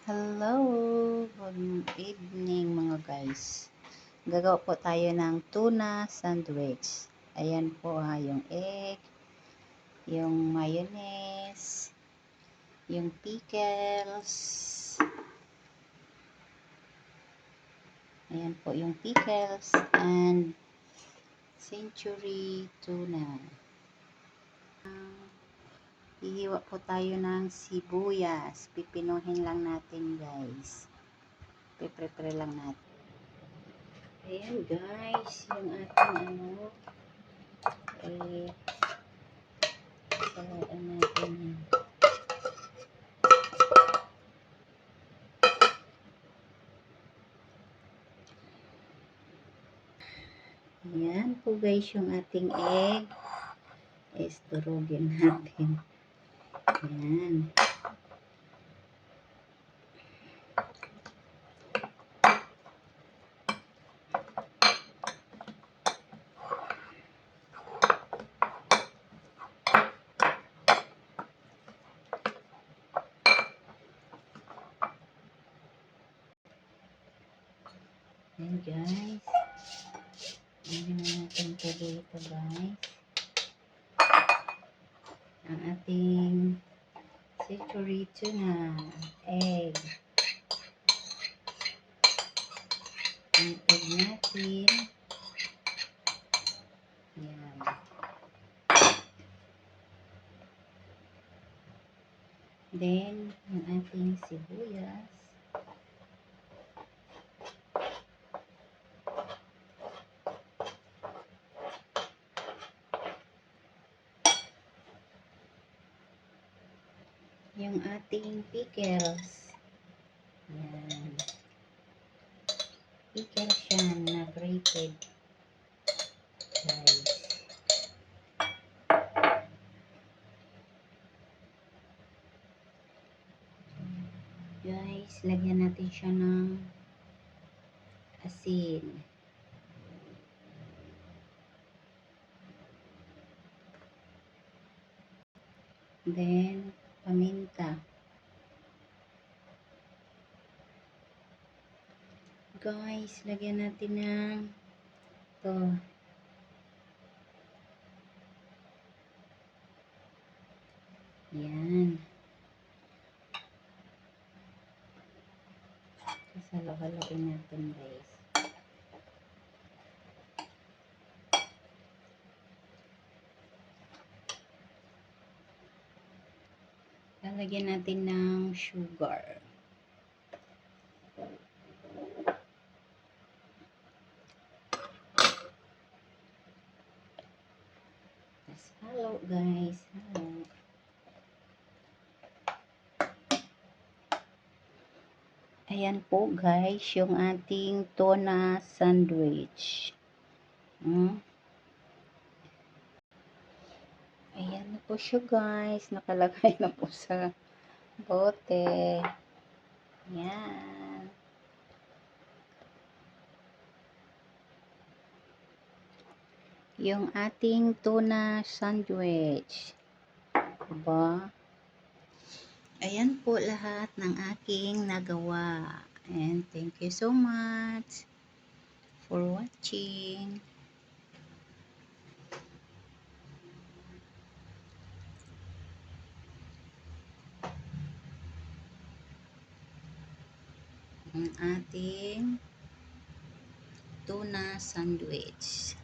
Hello! Good evening mga guys. Gagawa po tayo ng tuna sandwich. Ayan po ha, yung egg, yung mayonnaise, yung pickles. Ayan po yung pickles and century tuna. Hihiwa po tayo ng sibuyas. Pipinuhin lang natin guys. Piprepare lang natin. Ayan guys, yung ating salaan natin yan. Ayan po guys, yung ating egg. Durugin natin. Ayan. Ayan guys. Ayan natin ito dito guys. Ang ating century tuna egg. Ang egg natin. Ayan. Then, yung ating sibuyas. Yung ating pickles. Ayan. Pickles yan na grated. Guys. Guys, lagyan natin siya ng asin. Then, paminta. Guys, lagyan natin ng ito. Yan. Sasalo-haloin natin guys. Lalagyan natin ng sugar. Halo guys. Halo. Ayan po guys, yung ating tuna sandwich. Ayan na po siya guys. Nakalagay na po sa bote. Ayan. Yung ating tuna sandwich. Diba? Ayan po lahat ng aking nagawa. And thank you so much for watching. Ang ating tuna sandwich.